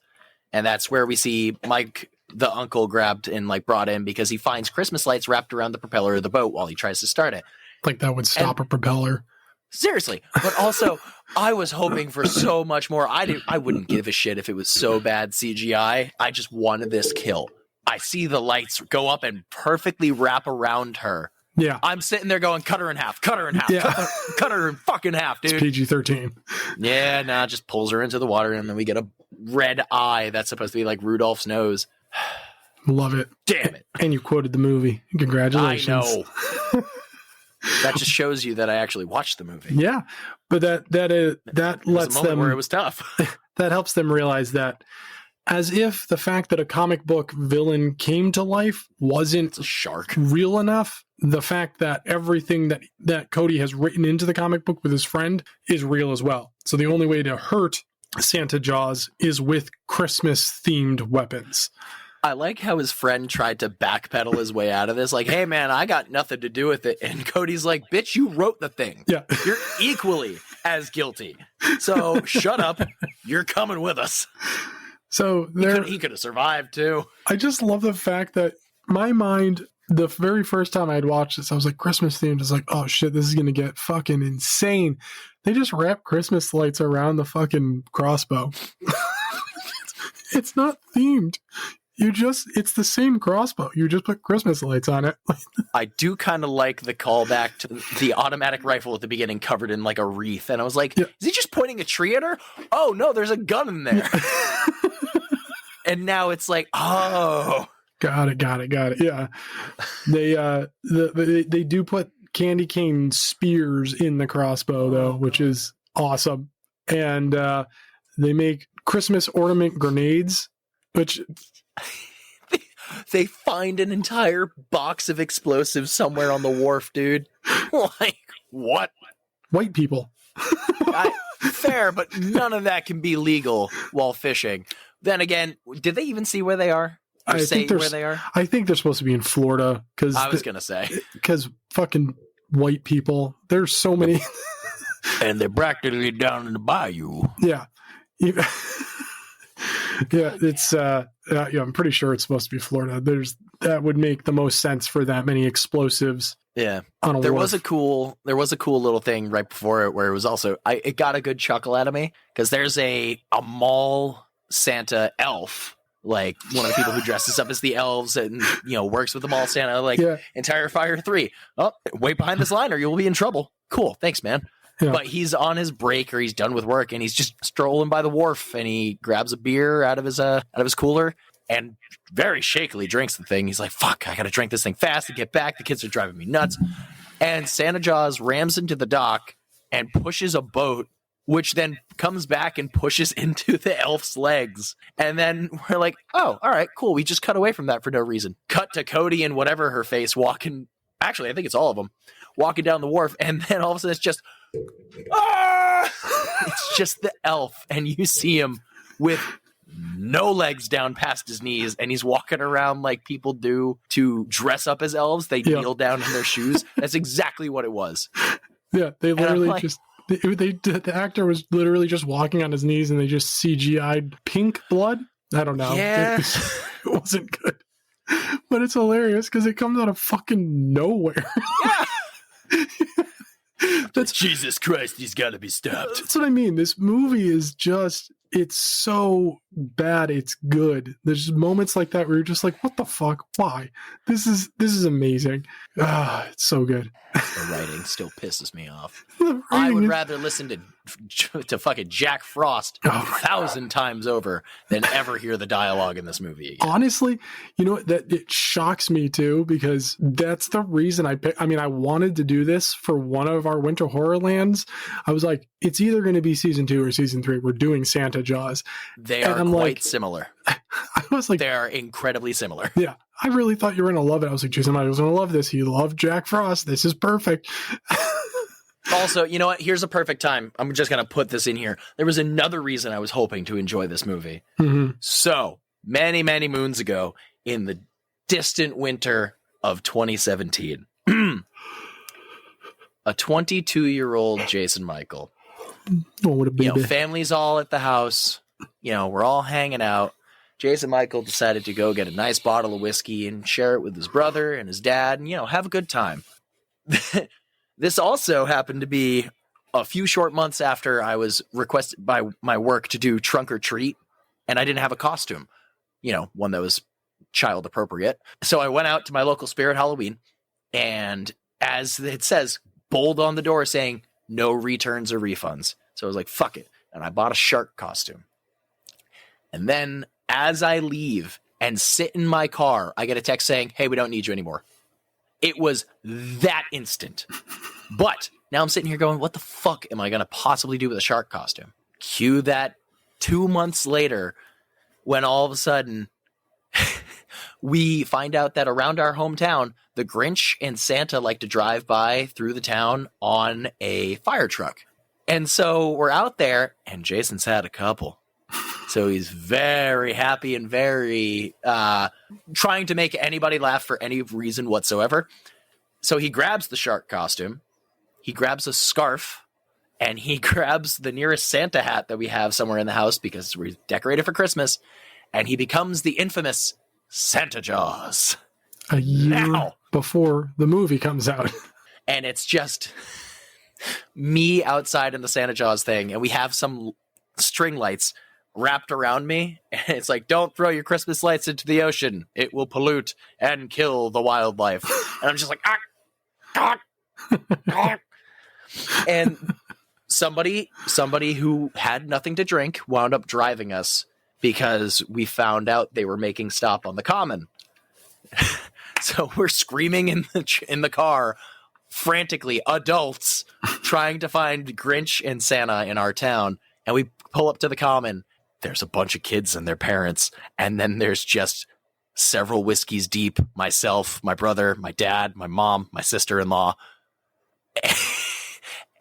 And that's where we see Mike, the uncle, grabbed and brought in because he finds Christmas lights wrapped around the propeller of the boat while he tries to start it. Like that would stop a propeller. Seriously. But also, I was hoping for so much more. I wouldn't give a shit if it was so bad CGI. I just wanted this kill. I see the lights go up and perfectly wrap around her. Yeah. I'm sitting there going, cut her in half, cut her in half, Yeah. cut her in fucking half, dude. It's PG-13. Yeah, nah, just pulls her into the water, and then we get a red eye that's supposed to be like Rudolph's nose. Love it. Damn it. And you quoted the movie. Congratulations. I know. That just shows you that I actually watched the movie. Yeah. But that lets them where it was tough. that helps them realize that as if the fact that a comic book villain came to life wasn't It's a shark. real enough, the fact that everything that Cody has written into the comic book with his friend is real as well. So the only way to hurt Santa Jaws is with Christmas-themed weapons. I like how his friend tried to backpedal his way out of this. Like, hey, man, I got nothing to do with it. And Cody's like, bitch, you wrote the thing. Yeah. You're equally as guilty. So shut up. You're coming with us. So He could have survived, too. I just love the fact that my mind, the very first time I'd watched this, I was like, Christmas themed. It's like, oh shit, this is going to get fucking insane. They just wrap Christmas lights around the fucking crossbow. It's not themed. It's the same crossbow. You just put Christmas lights on it. I do kind of like the callback to the automatic rifle at the beginning covered in a wreath. And I was like, Is he just pointing a tree at her? Oh, no, there's a gun in there. And now it's like, oh. Got it. Yeah. They do put candy cane spears in the crossbow, though, which is awesome. And they make Christmas ornament grenades, which... They find an entire box of explosives somewhere on the wharf, dude. Like, what? White people. Fair, but none of that can be legal while fishing. Then again, did they even see where they are? Or say where they are? I think they're supposed to be in Florida. I was going to say. Because fucking white people. There's so many. And they're practically down in the bayou. Yeah. Yeah, it's I'm pretty sure it's supposed to be Florida. That would make the most sense for that many explosives. Yeah. On a there wharf. was a cool little thing right before it where it was also it got a good chuckle out of me because there's a mall Santa elf, like one of the people who dresses up as the elves and works with the mall Santa, entire Fire 3. Oh, wait behind this line or you'll be in trouble. Cool, thanks, man. Yeah. But he's on his break or he's done with work and he's just strolling by the wharf and he grabs a beer out of his cooler and very shakily drinks the thing. He's like, fuck, I gotta drink this thing fast to get back. The kids are driving me nuts. And Santa Jaws rams into the dock and pushes a boat, which then comes back and pushes into the elf's legs. And then we're like, oh, all right, cool. We just cut away from that for no reason. Cut to Cody and whatever her face walking. Actually, I think it's all of them walking down the wharf. And then all of a sudden it's just, it's just the elf. And you see him with no legs down past his knees. And he's walking around like people do to dress up as elves. They kneel down in their shoes. That's exactly what it was. Yeah, they literally the actor was literally just walking on his knees and they just CGI'd pink blood. I don't know. Yeah. It wasn't good. But it's hilarious because it comes out of fucking nowhere. Yeah. That's Jesus Christ, he's got to be stopped. That's what I mean. This movie is just, it's so bad it's good. There's moments like that where you're just like, what the fuck? Why? This is amazing. It's so good. The writing still pisses me off. I would rather listen to fucking Jack Frost 1,000 times over than ever hear the dialogue in this movie again. Honestly, you know, that it shocks me too, because that's the reason I wanted to do this for one of our winter horror lands. I was like, it's either going to be season 2 or season 3. We're doing Santa Jaws. They are quite similar. I was like, they are incredibly similar. Yeah. I really thought you were going to love it. I was like, Jason, I was going to love this. He loved Jack Frost. This is perfect. Also, you know what? Here's a perfect time. I'm just going to put this in here. There was another reason I was hoping to enjoy this movie. Mm-hmm. So, many, many moons ago, in the distant winter of 2017, a 22-year-old Jason Michael, oh, what a baby. Family's all at the house. We're all hanging out. Jason Michael decided to go get a nice bottle of whiskey and share it with his brother and his dad and, have a good time. This also happened to be a few short months after I was requested by my work to do trunk or treat, and I didn't have a costume, one that was child appropriate. So I went out to my local Spirit Halloween, and as it says, bold on the door saying, no returns or refunds. So I was like, fuck it. And I bought a shark costume. And then as I leave and sit in my car, I get a text saying, hey, we don't need you anymore. It was that instant. But now I'm sitting here going, what the fuck am I going to possibly do with a shark costume? Cue that 2 months later when all of a sudden we find out that around our hometown, the Grinch and Santa like to drive by through the town on a fire truck. And so we're out there, and Jason's had a couple. So he's very happy and very trying to make anybody laugh for any reason whatsoever. So he grabs the shark costume, he grabs a scarf, and he grabs the nearest Santa hat that we have somewhere in the house because we're decorated for Christmas, and he becomes the infamous Santa Jaws. A year before the movie comes out. And it's just me outside in the Santa Jaws thing, and we have some string lights wrapped around me, and it's like, don't throw your Christmas lights into the ocean. It will pollute and kill the wildlife. And I'm just like, And somebody who had nothing to drink wound up driving us because we found out they were making stop on the common. So we're screaming in the car, frantically, adults trying to find Grinch and Santa in our town. And we pull up to the common. There's a bunch of kids and their parents, and then there's just several whiskeys deep, myself, my brother, my dad, my mom, my sister-in-law,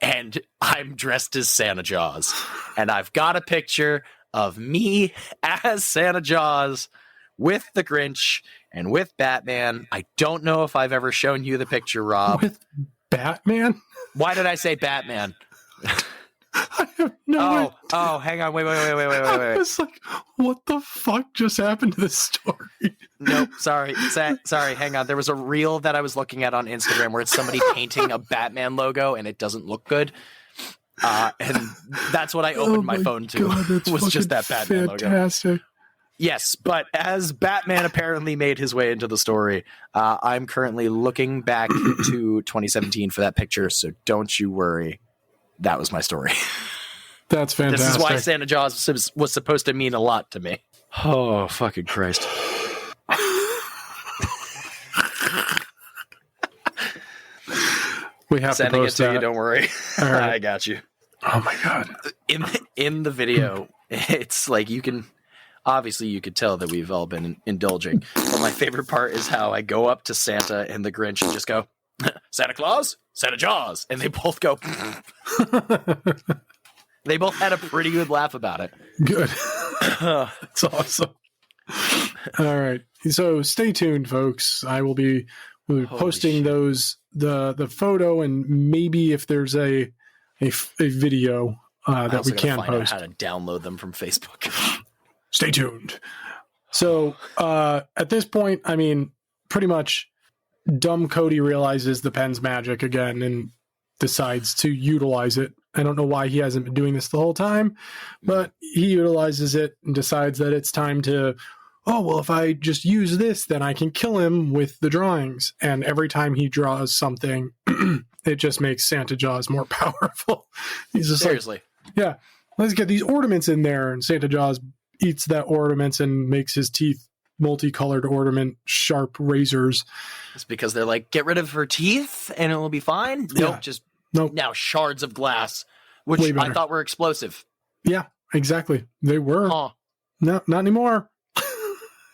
and I'm dressed as Santa Jaws. And I've got a picture of me as Santa Jaws with the Grinch and with Batman. I don't know if I've ever shown you the picture, Rob. With Batman? Why did I say Batman? I have no idea. Oh, hang on. Wait. I was like, what the fuck just happened to this story? Nope. Sorry. Hang on. There was a reel that I was looking at on Instagram where it's somebody painting a Batman logo and it doesn't look good. And that's what I opened my phone to. God, was just that Batman fantastic logo. Yes, but as Batman apparently made his way into the story, I'm currently looking back to 2017 for that picture, so don't you worry. That was my story. That's fantastic. This is why Santa Jaws was supposed to mean a lot to me. Oh, fucking Christ. We have Sending to it post to that. you, don't worry. All right. I got you. Oh my God. In the video, it's like you could tell that we've all been indulging. But my favorite part is how I go up to Santa and the Grinch and just go, Santa Claus, Santa Jaws. And they both go, they both had a pretty good laugh about it. Good. That's awesome. All right. So stay tuned, folks. We'll be posting those, the photo, and maybe if there's a video that we can post. post. How to download them from Facebook. Stay tuned. So at this point, I mean, pretty much dumb Cody realizes the pen's magic again and decides to utilize it I don't know why he hasn't been doing this the whole time, but he utilizes it and decides that it's time to, oh, well, if I just use this, then I can kill him with the drawings. And every time he draws something, it just makes Santa Jaws more powerful. He's just Seriously. yeah, let's get these ornaments in there. And Santa Jaws eats that ornaments and makes his teeth multicolored ornament, sharp razors. It's because they're like, get rid of her teeth and it will be fine. Yeah. Nope, now shards of glass, which I thought were explosive. Yeah, exactly. They were. Huh. No, not anymore.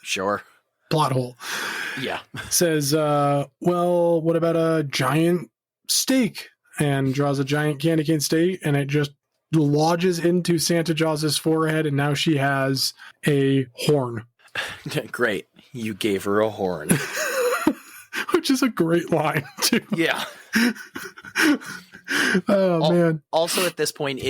Sure. Plot hole. Yeah. Says, well, what about a giant steak? And draws a giant candy cane steak, and it just lodges into Santa Jaws' forehead, and now she has a horn. Great. You gave her a horn. Which is a great line, too. Yeah. Man. Also, at this point,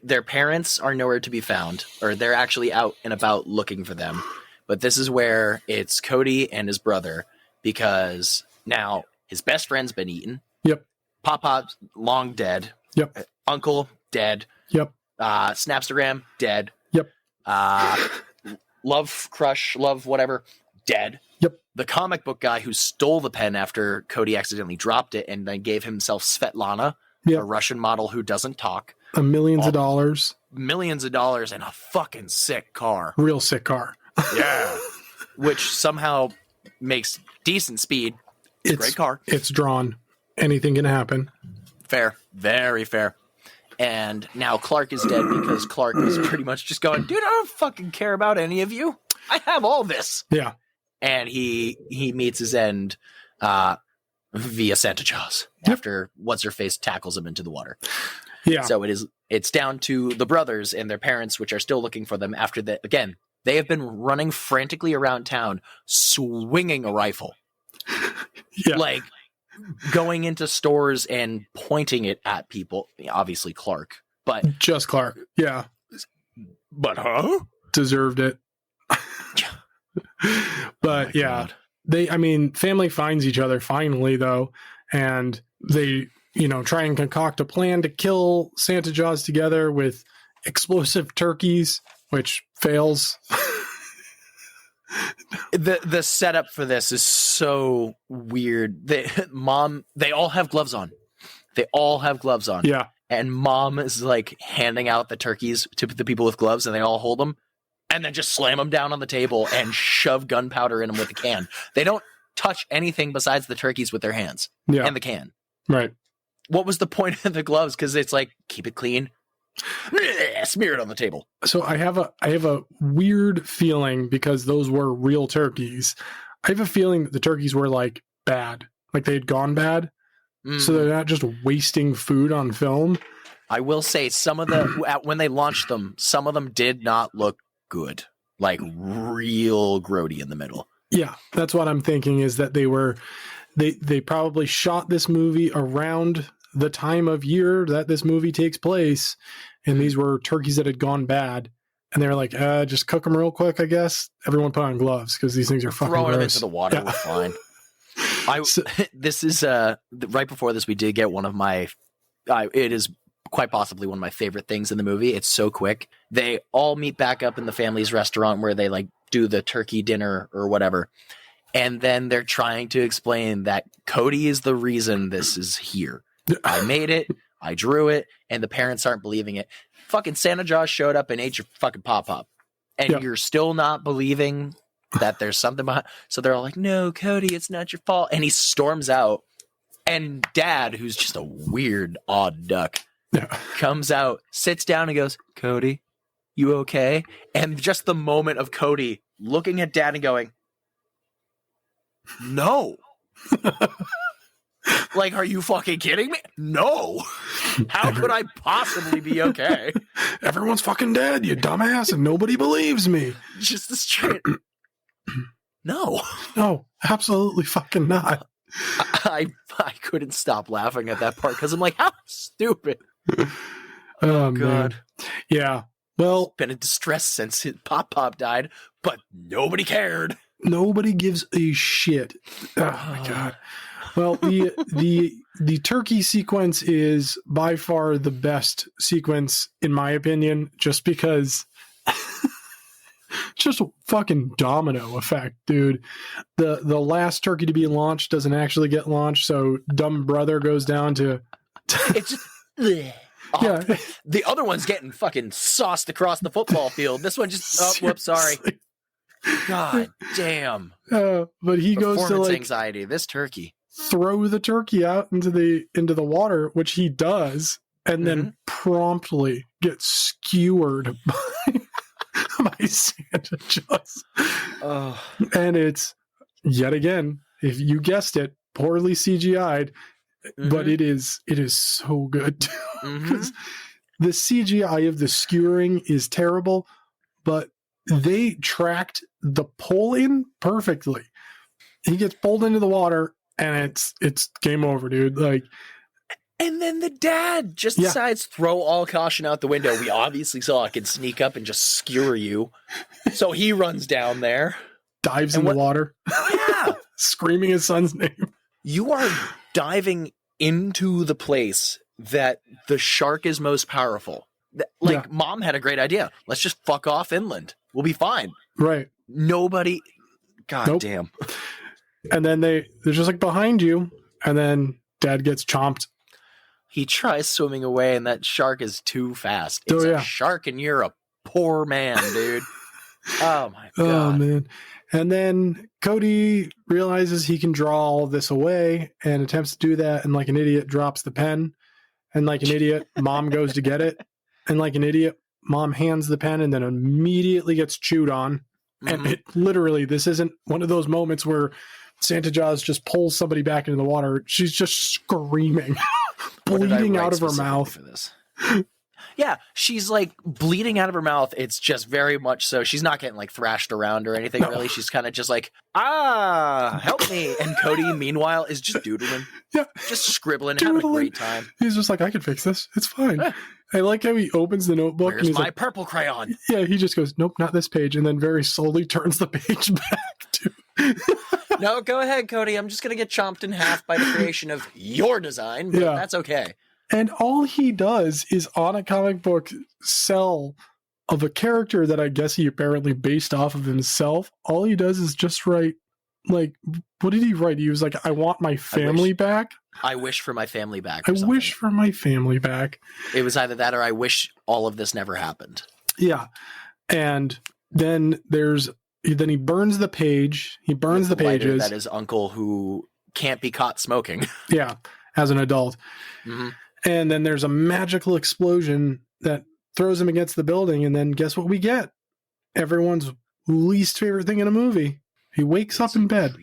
their parents are nowhere to be found, or they're actually out and about looking for them. But this is where it's Cody and his brother, because now his best friend's been eaten. Yep. Pop-Pop's long dead. Yep. Uncle, dead. Yep. Snapstagram, dead. Yep. Love Crush, Love whatever, dead. Yep. The comic book guy who stole the pen after Cody accidentally dropped it and then gave himself Svetlana, Yep. a Russian model who doesn't talk. Millions of dollars. Millions of dollars and a fucking sick car. Real sick car. Yeah. Which somehow makes decent speed. It's a great car. It's drawn. Anything can happen. Fair. Very fair. And now Clark is dead because Clark is pretty much just going, dude, I don't fucking care about any of you. I have all this. Yeah. And he meets his end via Santa Jaws after what's-her-face tackles him into the water. Yeah. So it's down to the brothers and their parents, which are still looking for them after that. Again, they have been running frantically around town, swinging a rifle. Yeah. Like going into stores and pointing it at people. Obviously Clark, but just Clark. Yeah. But deserved it. But God. Family finds each other finally though, and they, try and concoct a plan to kill Santa Jaws together with explosive turkeys, which fails. The setup for this is so weird. They all have gloves on. Yeah. And mom is like handing out the turkeys to the people with gloves, and they all hold them and then just slam them down on the table and shove gunpowder in them with a can. They don't touch anything besides the turkeys with their hands and the can. Right. What was the point of the gloves? Because it's like, keep it clean. Smear it on the table. So I have a weird feeling, because those were real turkeys. I have a feeling that the turkeys were like bad, like they had gone bad. So they're not just wasting food on film. I will say some of when they launched them, some of them did not look good, like real grody in the middle. Yeah, that's what I'm thinking, is that they probably shot this movie around the time of year that this movie takes place, and these were turkeys that had gone bad, and they were like, just cook them real quick, I guess. Everyone put on gloves because these things are fucking throwing gross. them into the water. Yeah. We're fine. This is right before this, we did get one of my it is quite possibly one of my favorite things in the movie. It's so quick. They all meet back up in the family's restaurant where they like do the turkey dinner or whatever, and then they're trying to explain that Cody is the reason this is here. I made it, I drew it, and the parents aren't believing it. Fucking Santa Jaws showed up and ate your fucking Pop-Pop, and you're still not believing that there's something behind. So they're all like, no, Cody, it's not your fault. And he storms out, and Dad, who's just a weird, odd duck, comes out, sits down, and goes, Cody, you okay? And just the moment of Cody looking at Dad and going, no. Like, are you fucking kidding me? No. How could I possibly be okay? Everyone's fucking dead, you dumbass, and nobody believes me. Just the straight. No. No, absolutely fucking not. I couldn't stop laughing at that part because I'm like, how stupid. Oh, God. Man. Yeah. Well, been in distress since his Pop died, but nobody cared. Nobody gives a shit. Oh my God. Well, the turkey sequence is by far the best sequence in my opinion, just because just a fucking domino effect, dude. The last turkey to be launched doesn't actually get launched, so dumb brother goes down to It's just, yeah. the other one's getting fucking sauced across the football field. This one just, oh, whoops, sorry. God damn. But he goes to Performance like anxiety. This turkey. throw the turkey out into the water, which he does, and then promptly gets skewered by Santa Claus. Oh. And it's yet again, if you guessed it, poorly CGI'd, but it is so good because the CGI of the skewering is terrible, but they tracked the pull in perfectly. He gets pulled into the water and it's game over, dude. Like, and then the dad just decides throw all caution out the window. We obviously saw it can sneak up and just skewer you. So he runs down there. Dives in the water. Yeah. Screaming his son's name. You are diving into the place that the shark is most powerful. Like, Mom had a great idea. Let's just fuck off inland. We'll be fine. Right. Nobody. God damn. And then they're just like behind you, and then Dad gets chomped. He tries swimming away, and that shark is too fast. It's a shark, and you're a poor man, dude. Oh my God. Oh man. And then Cody realizes he can draw all of this away and attempts to do that, and like an idiot drops the pen, and like an idiot, Mom goes to get it, and like an idiot, Mom hands the pen and then immediately gets chewed on. And it literally, this isn't one of those moments where Santa Jaws just pulls somebody back into the water. She's just screaming, bleeding out of her mouth. For this? Yeah, she's like bleeding out of her mouth. It's just very much so. She's not getting like thrashed around or anything, really. She's kind of just like, help me. And Cody, meanwhile, is just doodling. Yeah. Just scribbling, having a great time. He's just like, I can fix this. It's fine. Yeah. I like how he opens the notebook. Where's and he's my like, purple crayon? Yeah, he just goes, nope, not this page. And then very slowly turns the page back to. No, go ahead, Cody. I'm just going to get chomped in half by the creation of your design, but that's okay. And all he does is on a comic book cell of a character that I guess he apparently based off of himself. All he does is just write, like, what did he write? He was like, I want my family back. I wish for my family back. I wish for my family back. It was either that or I wish all of this never happened. Yeah. And then he burns the page. He burns the pages. That is uncle who can't be caught smoking. Yeah. As an adult. Mm-hmm. And then there's a magical explosion that throws him against the building. And then guess what we get? Everyone's least favorite thing in a movie. He wakes up in bed.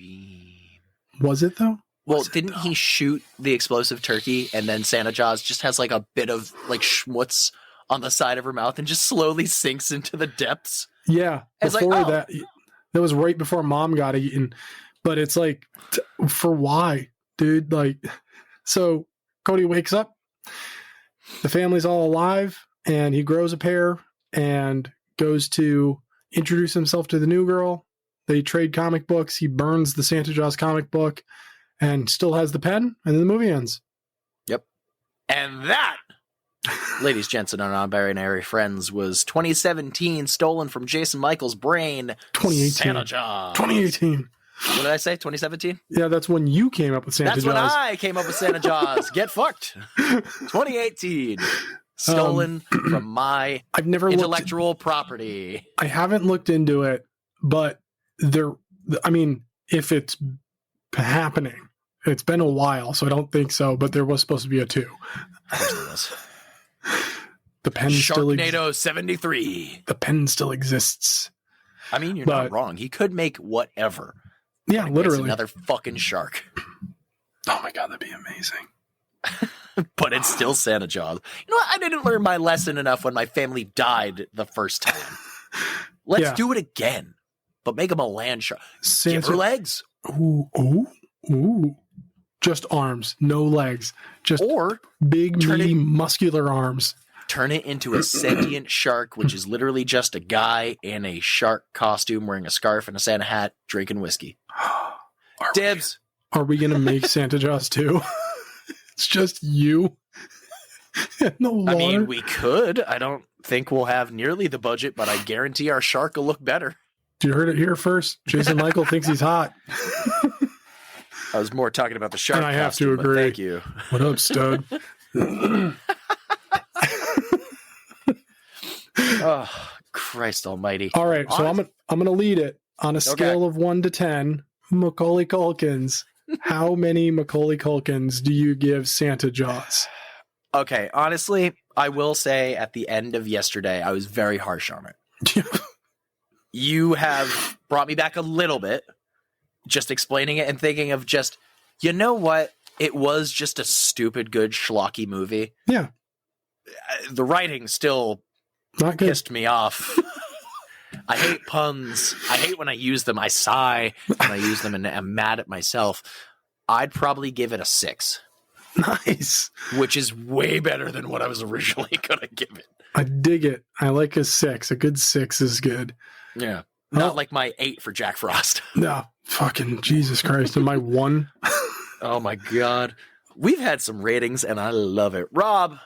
Was it though? Well, didn't he shoot the explosive turkey and then Santa Jaws just has like a bit of like schmutz on the side of her mouth and just slowly sinks into the depths? Yeah. Before that was right before Mom got eaten. But it's like, for why, dude? Like, so Cody wakes up. The family's all alive, and he grows a pair and goes to introduce himself to the new girl. They trade comic books. He burns the Santa Jaws comic book and still has the pen, and then the movie ends. Yep. And that, ladies, gents, and our non-binary friends, was 2017 stolen from Jason Michael's brain. 2018. Santa Jaws. 2018. What did I say? 2017? Yeah, that's when you came up with Santa Jaws. That's when I came up with Santa Jaws. Get fucked. 2018. Stolen from my intellectual property. I haven't looked into it, but if it's happening, it's been a while, so I don't think so, but there was supposed to be a 2. Of course there was. The pen still exists. Sharknado 73. The pen still exists. I mean, you're not wrong. He could make whatever. Yeah, literally. Another fucking shark. Oh my God, that'd be amazing. But it's still Santa Jaws. You know what? I didn't learn my lesson enough when my family died the first time. Let's do it again. But make him a land shark. Give her legs. Ooh. Just arms, no legs. Just big, meaty, muscular arms. Turn it into a sentient shark, which is literally just a guy in a shark costume wearing a scarf and a Santa hat drinking whiskey. Dibs. Are we going to make Santa Jaws 2? It's just you in the water. I mean, we could. I don't think we'll have nearly the budget, but I guarantee our shark will look better. You heard it here first. Jason Michael thinks he's hot. I was more talking about the shark. And I have to costume, but agree. Thank you. What up, stud? Oh, Christ almighty. All right, so I'm gonna lead it on a scale of 1 to 10. Macaulay Culkins. How many Macaulay Culkins do you give Santa Jaws? Okay, honestly, I will say at the end of yesterday, I was very harsh on it. You have brought me back a little bit, just explaining it and thinking of just, you know what? It was just a stupid, good, schlocky movie. Yeah. The writing still Not good. pissed me off. I hate puns. I hate when I use them. I sigh when I use them and I'm mad at myself. I'd probably give it a 6. Nice. Which is way better than what I was originally going to give it. I dig it. I like a 6. A good 6 is good. Yeah. Not like my 8 for Jack Frost. No, fucking Jesus Christ. Am I 1? Oh my God. We've had some ratings and I love it. Rob,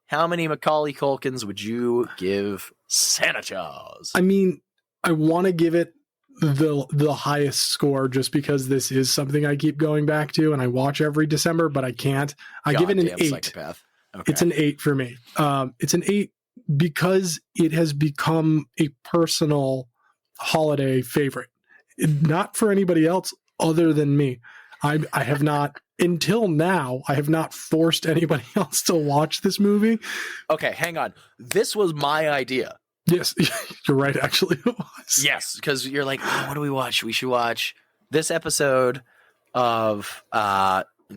how many Macaulay Culkins would you give Santa Jaws? I mean, I want to give it the highest score just because this is something I keep going back to and I watch every December, but I can't. I give it an 8. Psychopath. Okay. It's an 8 for me. It's an 8 because it has become a personal holiday favorite. Not for anybody else other than me. I have not, until now, I have not forced anybody else to watch this movie. Okay, hang on. This was my idea. Yes, you're right, actually. It was. Yes, because you're like, oh, what do we watch? We should watch this episode of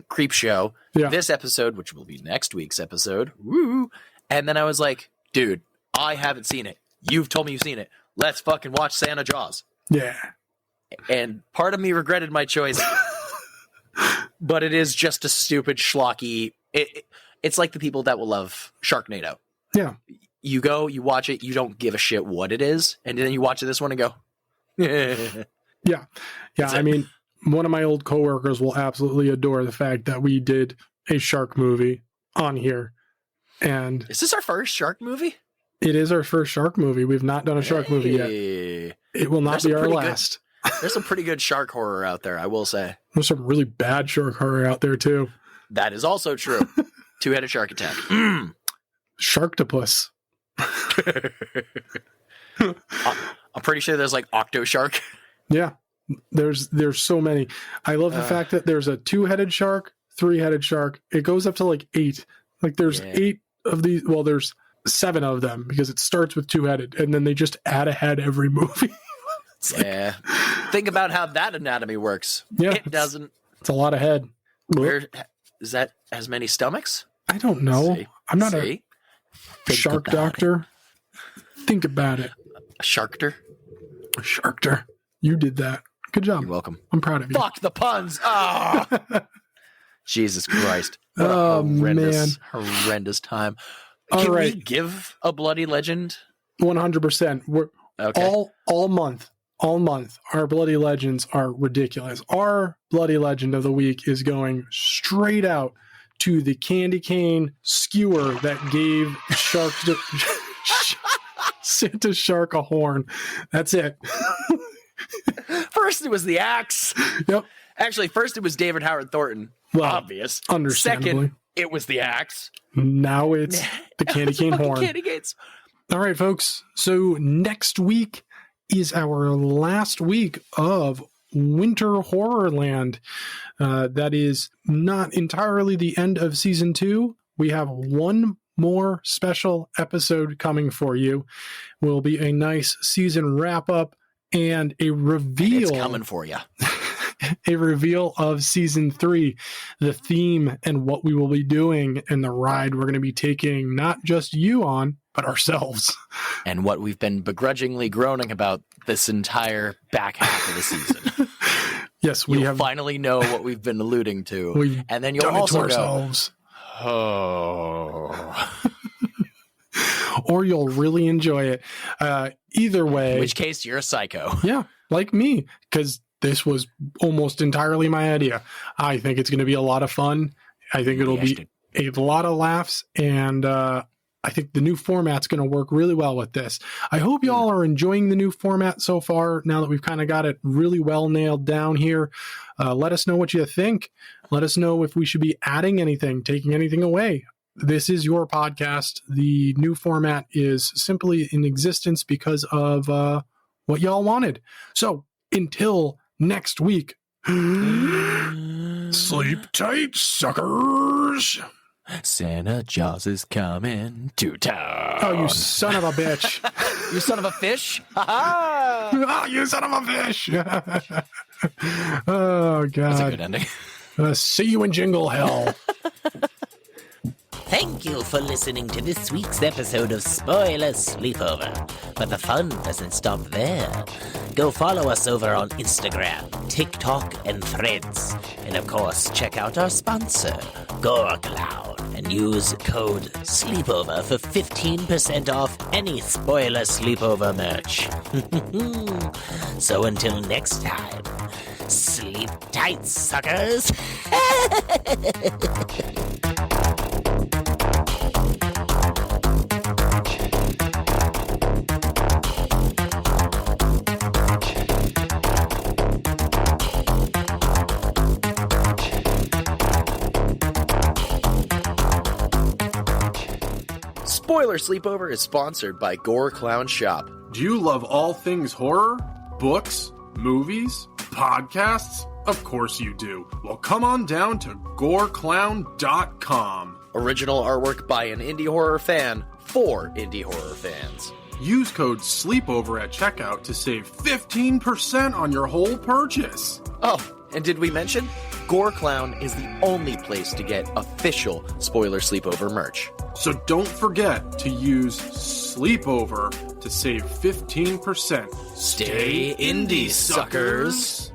Creep Show. Yeah. This episode, which will be next week's episode. Woo! And then I was like, dude, I haven't seen it. You've told me you've seen it. Let's fucking watch Santa Jaws. Yeah. And part of me regretted my choice. But it is just a stupid schlocky. It's like the people that will love Sharknado. Yeah. You go, you watch it, you don't give a shit what it is, and then you watch this one and go, Yeah. I mean, one of my old coworkers will absolutely adore the fact that we did a shark movie on here. And is this our first shark movie? it is our first shark movie. We've not done a shark movie yet. Hey. It will not There's be some our pretty last. There's some pretty good shark horror out there, I will say. There's some really bad shark horror out there too. That is also true. Two-headed shark attack. Sharktopus. I'm pretty sure there's like Octoshark. Yeah. There's so many. I love the fact that there's a 2-headed shark, 3-headed shark. It goes up to like 8. Like there's 8 of these. Well, there's 7 of them because it starts with 2-headed and then they just add a head every movie. Yeah. Think about how that anatomy works. Yeah. It doesn't. It's a lot of head. Where is that as many stomachs? I don't know. See? I'm not See? a shark doctor. Think about it. A sharkter? A sharkter. You did that. Good job. You're welcome. I'm proud of you. Fuck the puns. Oh. Jesus Christ. What a Oh, man. horrendous time. All Can right. we give a bloody legend? 100%. We're Okay. all month, our bloody legends are ridiculous. Our bloody legend of the week is going straight out to the candy cane skewer that gave Santa Shark a horn. That's it. First it was the axe. Yep. Actually, first it was David Howard Thornton. Well, Obvious. understandably. Second, it was the axe. Now it's the candy cane Fucking horn. Candy canes. All right, folks. So next week is our last week of Winter Horrorland. That is not entirely the end of season 2. We have one more special episode coming for you. Will be a nice season wrap up and a reveal. It's coming for you. A reveal of season 3, the theme and what we will be doing and the ride we're going to be taking, not just you on, but ourselves. And what we've been begrudgingly groaning about this entire back half of the season. Yes, we You'll have finally know what we've been alluding to. We've And then you'll done it to also go, ourselves. oh. Or you'll really enjoy it. Either way. In which case, you're a psycho. Yeah, like me, because this was almost entirely my idea. I think it's going to be a lot of fun. I think it'll be a lot of laughs, and I think the new format's going to work really well with this. I hope y'all are enjoying the new format so far, now that we've kind of got it really well nailed down here. Let us know what you think. Let us know if we should be adding anything, taking anything away. This is your podcast. The new format is simply in existence because of what y'all wanted. So until next week, sleep tight, suckers. Santa Jaws is coming to town. Oh, you son of a bitch. You son of a fish. Ha-ha! Oh, you son of a fish. Oh, God. That's a good ending. See you in Jingle Hell. Thank you for listening to this week's episode of Spoiler Sleepover. But the fun doesn't stop there. Go follow us over on Instagram, TikTok, and Threads. And of course, check out our sponsor, GoreCloud, and use code SLEEPOVER for 15% off any Spoiler Sleepover merch. So until next time, sleep tight, suckers! Spoiler Sleepover is sponsored by Gore Clown Shop. Do you love all things horror? Books? Movies? Podcasts? Of course you do. Well, come on down to goreclown.com. Original artwork by an indie horror fan for indie horror fans. Use code SLEEPOVER at checkout to save 15% on your whole purchase. Oh, and did we mention? Gore Clown is the only place to get official Spoiler Sleepover merch. So don't forget to use Sleepover to save 15%. Stay indie, suckers.